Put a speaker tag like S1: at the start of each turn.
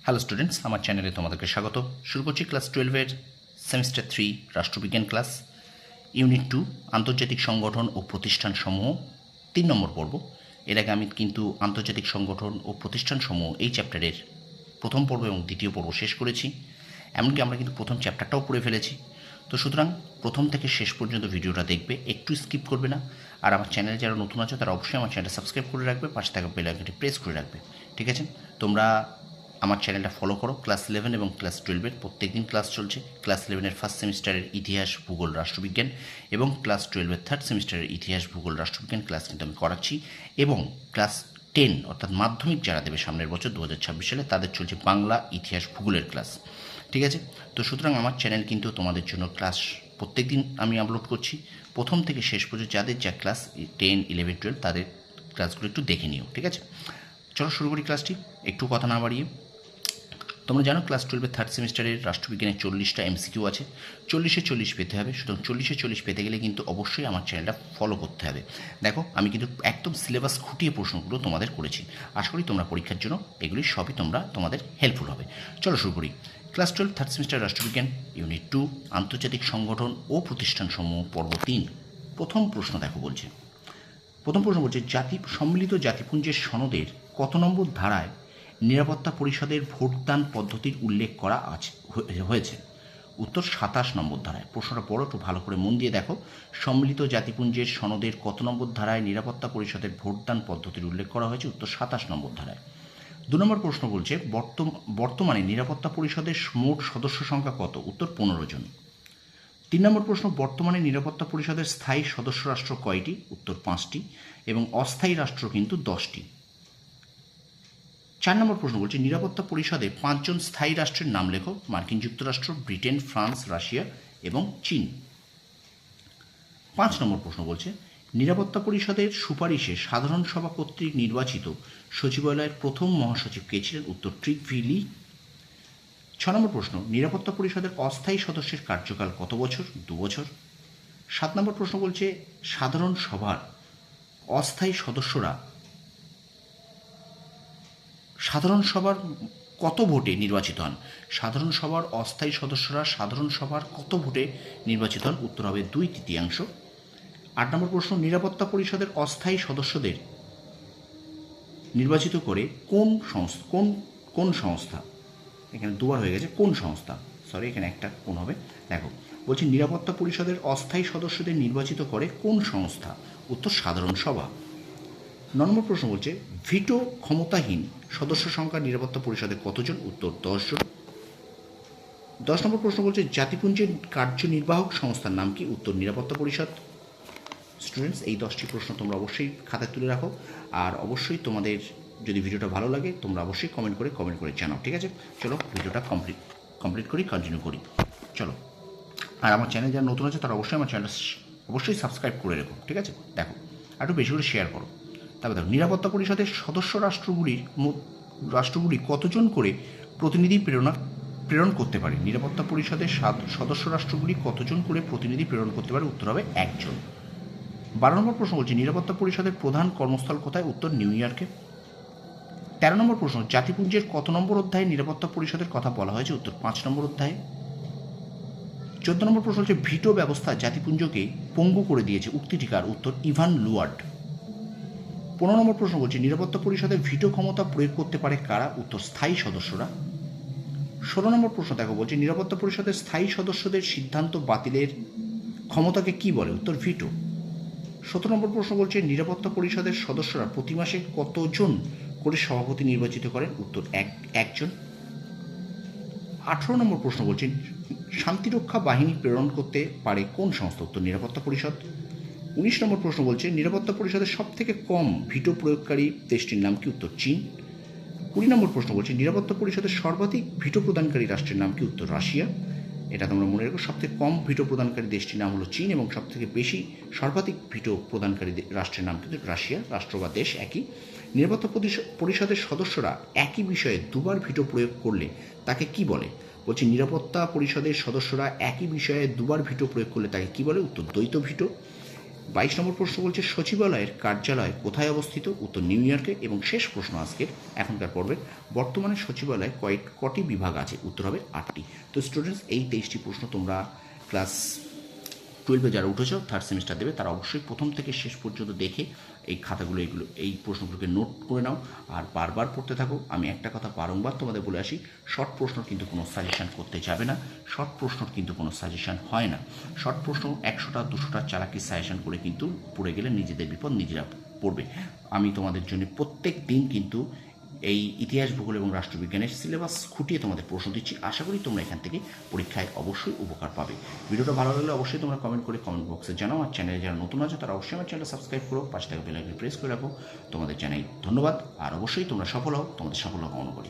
S1: Hello students, আমার চ্যানেলে তোমাদেরকে স্বাগত। শুরু করছি ক্লাস 12-এর সেমিস্টার 3 রাষ্ট্রবিজ্ঞান ক্লাস, ইউনিট 2 আন্তর্জাতিক সংগঠন ও প্রতিষ্ঠানসমূহ, 3 নম্বর পর্ব। এর আগে আমি কিন্তু আন্তর্জাতিক সংগঠন ও প্রতিষ্ঠানসমূহ এই চ্যাপ্টারের প্রথম পর্ব এবং দ্বিতীয় পর্ব শেষ করেছি। এমনকি আমরা কিন্তু প্রথম চ্যাপ্টারটাও পড়ে ফেলেছি। তো সুতরাং প্রথম থেকে শেষ পর্যন্ত ভিডিওটা দেখবে, একটু স্কিপ করবে না। আর আমার চ্যানেলে যারা নতুন আছো তারা অবশ্যই আমার চ্যানেলটা সাবস্ক্রাইব করে রাখবে, পাশে থাকা বেল আইকনটি প্রেস করে রাখবে। ঠিক আছে? তোমরা আমার চ্যানেলটা ফলো করো। ক্লাস 11 এবং ক্লাস 12-এর প্রত্যেক দিন ক্লাস চলছে। ক্লাস 11-এর ফার্স্ট সেমিস্টারের ইতিহাস, ভূগোল, রাষ্ট্রবিজ্ঞান এবং ক্লাস 12-এর থার্ড সেমিস্টারের ইতিহাস, ভূগোল, রাষ্ট্রবিজ্ঞান ক্লাস কিন্তু আমি করাচ্ছি। এবং ক্লাস 10 অর্থাৎ মাধ্যমিক যারা দেবে সামনের বছর 2026 সালে, তাদের চলছে বাংলা, ইতিহাস, ভূগোলের ক্লাস। ঠিক আছে? তো সুতরাং আমার চ্যানেল কিন্তু তোমাদের জন্য ক্লাস প্রত্যেক দিন আমি আপলোড করছি। প্রথম থেকে শেষ পর্যন্ত যাদের যা ক্লাস 10, 11, 12 তাদের ক্লাসগুলো একটু দেখে নিও। ঠিক আছে? চলো শুরু করি ক্লাসটি, একটু কথা না বাড়িয়ে। তোমরা জানো ক্লাস 12-এর থার্ড সেমিস্টারের রাষ্ট্রবিজ্ঞানের 40টা এমসিকিউ আছে। 40-এ 40 পেতে হবে। সুতরাং 40-এ 40 পেতে গেলে কিন্তু অবশ্যই আমার চ্যানেলটা ফলো করতে হবে। দেখো, আমি কিন্তু একদম সিলেবাস খুঁটিয়ে প্রশ্নগুলো তোমাদের করেছি। আশা করি তোমরা পরীক্ষার জন্য এগুলি সবই তোমাদের হেল্পফুল হবে। চলো শুরু করি। ক্লাস 12 থার্ড সেমিস্টার রাষ্ট্রবিজ্ঞান, ইউনিট 2 আন্তর্জাতিক সংগঠন ও প্রতিষ্ঠানসমূহ, পর্ব 3। প্রথম প্রশ্ন দেখো বলছে, সম্মিলিত জাতিপুঞ্জের সনদের কত নম্বর ধারায় নিরাপত্তা পরিষদের ভোটদান পদ্ধতির উল্লেখ করা হয়েছে? উত্তর 27 নম্বর ধারায়। প্রশ্নটা পড়ো, একটু ভালো করে মন দিয়ে দেখো। সম্মিলিত জাতিপুঞ্জের সনদের কত নম্বর ধারায় নিরাপত্তা পরিষদের ভোটদান পদ্ধতির উল্লেখ করা হয়েছে? উত্তর 27 নম্বর ধারায়। 2 নম্বর প্রশ্ন বলছে, বর্তমানে নিরাপত্তা পরিষদের মোট সদস্য সংখ্যা কত? উত্তর 15 জন। 3 নম্বর প্রশ্ন, বর্তমানে নিরাপত্তা পরিষদের স্থায়ী সদস্য রাষ্ট্র কয়টি? উত্তর 5টি এবং অস্থায়ী রাষ্ট্র কিন্তু 10টি। 4 নম্বর প্রশ্ন বলছে, নিরাপত্তা পরিষদে 5 জন স্থায়ী রাষ্ট্রের নাম লেখো। মার্কিন যুক্তরাষ্ট্র, ব্রিটেন, ফ্রান্স, রাশিয়া এবং চীন। 5 নম্বর প্রশ্ন বলছে, নিরাপত্তা পরিষদের সুপারিশে সাধারণ সভা কর্তৃক নির্বাচিত সচিবালয়ের প্রথম মহাসচিব কে ছিলেন? উত্তর ট্রিকভিলি। 6 নম্বর প্রশ্ন, নিরাপত্তা পরিষদের অস্থায়ী সদস্যের কার্যকাল কত বছর? 2 বছর। 7 নম্বর প্রশ্ন বলছে, সাধারণ সভার অস্থায়ী সদস্যরা সাধারণ সভার কত ভোটে নির্বাচিত হন? সাধারণ সভার অস্থায়ী সদস্যরা সাধারণ সভার কত ভোটে নির্বাচিত হন? উত্তর হবে 2/3। 8 নম্বর প্রশ্ন, নিরাপত্তা পরিষদের অস্থায়ী সদস্যদের নির্বাচিত করে কোন সংস্থা? এখানে দুবার হয়ে গেছে, কোন সংস্থা, সরি এখানে একটা কোন হবে। দেখো বলছি, নিরাপত্তা পরিষদের অস্থায়ী সদস্যদের নির্বাচিত করে কোন সংস্থা? উত্তর সাধারণ সভা। 9 নম্বর প্রশ্ন বলছে, ভিটো ক্ষমতাহীন সদস্য সংখ্যা নিরাপত্তা পরিষদে কতজন? উত্তর 10 জন। 10 নম্বর প্রশ্ন বলছে, জাতিপুঞ্জের কার্যনির্বাহক সংস্থার নাম কি? উত্তর নিরাপত্তা পরিষদ। স্টুডেন্টস, এই 10টি প্রশ্ন তোমরা অবশ্যই খাতায় তুলে রাখো। আর অবশ্যই তোমাদের যদি ভিডিওটা ভালো লাগে তোমরা অবশ্যই কমেন্ট করে জানাও। ঠিক আছে? চলো ভিডিওটা কমপ্লিট করি, কন্টিনিউ করি। চলো। আর আমার চ্যানেল যারা নতুন আছে তারা অবশ্যই আমার চ্যানেলটা অবশ্যই সাবস্ক্রাইব করে রেখো। ঠিক আছে? দেখো, একটু বেশি করে শেয়ার করো। তারপর দেখো, নিরাপত্তা পরিষদের সদস্য রাষ্ট্রগুলি কতজন করে প্রতিনিধি প্রেরণ করতে পারে? নিরাপত্তা পরিষদের সদস্য রাষ্ট্রগুলি কতজন করে প্রতিনিধি প্রেরণ করতে পারে? উত্তর হবে 1 জন। 12 নম্বর প্রশ্ন বলছে, নিরাপত্তা পরিষদের প্রধান কর্মস্থল কোথায়? উত্তর নিউ ইয়র্কে। 13 নম্বর প্রশ্ন, জাতিপুঞ্জের কত নম্বর অধ্যায়ে নিরাপত্তা পরিষদের কথা বলা হয়েছে? উত্তর 5 নম্বর অধ্যায়ে। 14 নম্বর প্রশ্ন হচ্ছে, ভিটো ব্যবস্থা জাতিপুঞ্জকে পঙ্গু করে দিয়েছে, উক্তিটি কার? উত্তর ইভান লুয়ার্ড। 15 নম্বর প্রশ্ন বলছে, নিরাপত্তা পরিষদের ভিটো ক্ষমতা প্রয়োগ করতে পারে কারা? উত্তর স্থায়ী সদস্যরা। 16 নম্বর প্রশ্ন দেখো বলছে, নিরাপত্তা পরিষদের স্থায়ী সদস্যদের সিদ্ধান্ত বাতিলের ক্ষমতাকে কি বলে? উত্তর ভিটো। 17 নম্বর প্রশ্ন বলছে, নিরাপত্তা পরিষদের সদস্যরা প্রতি মাসে কতজন করে সভাপতি নির্বাচিত করেন? উত্তর 1 জন। 18 নম্বর প্রশ্ন বলছে, শান্তিরক্ষা বাহিনী প্রেরণ করতে পারে কোন সংস্থা? উত্তর নিরাপত্তা পরিষদ। 19 নম্বর প্রশ্ন বলছে, নিরাপত্তা পরিষদের সবথেকে কম ভিটো প্রয়োগকারী দেশটির নাম কি? উত্তর চীন। 20 নম্বর প্রশ্ন বলছে, নিরাপত্তা পরিষদের সর্বাধিক ভিটো প্রদানকারী রাষ্ট্রের নাম কি? উত্তর রাশিয়া। এটা তোমরা মনে রাখো, সবথেকে কম ভিটো প্রদানকারী দেশটির নাম হলো চীন এবং সবথেকে বেশি সর্বাধিক ভিটো প্রদানকারী রাষ্ট্রের নাম কিন্তু রাশিয়া। রাষ্ট্র বা দেশ একই। নিরাপত্তা পরিষদের সদস্যরা একই বিষয়ে দুবার ভিটো প্রয়োগ করলে তাকে কি বলে? বলছি, নিরাপত্তা পরিষদের সদস্যরা একই বিষয়ে দুবার ভিটো প্রয়োগ করলে তাকে কি বলে? উত্তর দ্বৈত ভিটো। 22 নম্বর প্রশ্ন বলছে সচিবালয়ের কার্যালয় কোথায় অবস্থিত? উত্তর নিউ ইয়র্কে। এবং শেষ প্রশ্ন আজকের এখনকার পর্বের, বর্তমানে সচিবালয়ে কটি বিভাগ আছে? উত্তর হবে 8টি। তো স্টুডেন্টস, এই 23টি প্রশ্ন তোমরা ক্লাস 12-এ যারা উঠেছ, থার্ড সেমিস্টার দেবে, তারা অবশ্যই প্রথম থেকে শেষ পর্যন্ত দেখে এই খাতাগুলো এই প্রশ্নগুলোকে নোট করে নাও আর বারবার পড়তে থাকো। আমি একটা কথা বারংবার তোমাদের বলে আসি, শর্ট প্রশ্ন কিন্তু কোনো সাজেশান করতে যাবে না, শর্ট প্রশ্ন কিন্তু কোনো সাজেশান হয় না। শর্ট প্রশ্ন 100টা 200টা চালাকি সাজেশান করে কিন্তু পড়ে গেলে নিজেদের বিপদ নিজেরা পড়বে। আমি তোমাদের জন্য প্রত্যেক দিন কিন্তু এই ইতিহাস, ভূগোল এবং রাষ্ট্রবিজ্ঞানের সিলেবাস খুঁটিয়ে তোমাদের প্রশ্ন দিচ্ছি। আশা করি তোমরা এখান থেকে পরীক্ষায় অবশ্যই উপকার পাবে। ভিডিওটা ভালো লাগলে অবশ্যই তোমরা কমেন্ট করে কমেন্ট বক্সে জানাও। আর চ্যানেলে যারা নতুন আছে তারা অবশ্যই আমার চ্যানেলটা সাবস্ক্রাইব করো, পাশে থাকা বেল আইকন প্রেস করে রাখো। তোমাদের জানাই ধন্যবাদ, আর অবশ্যই তোমরা সফল হও, তোমাদের সাফল্য কামনা করি।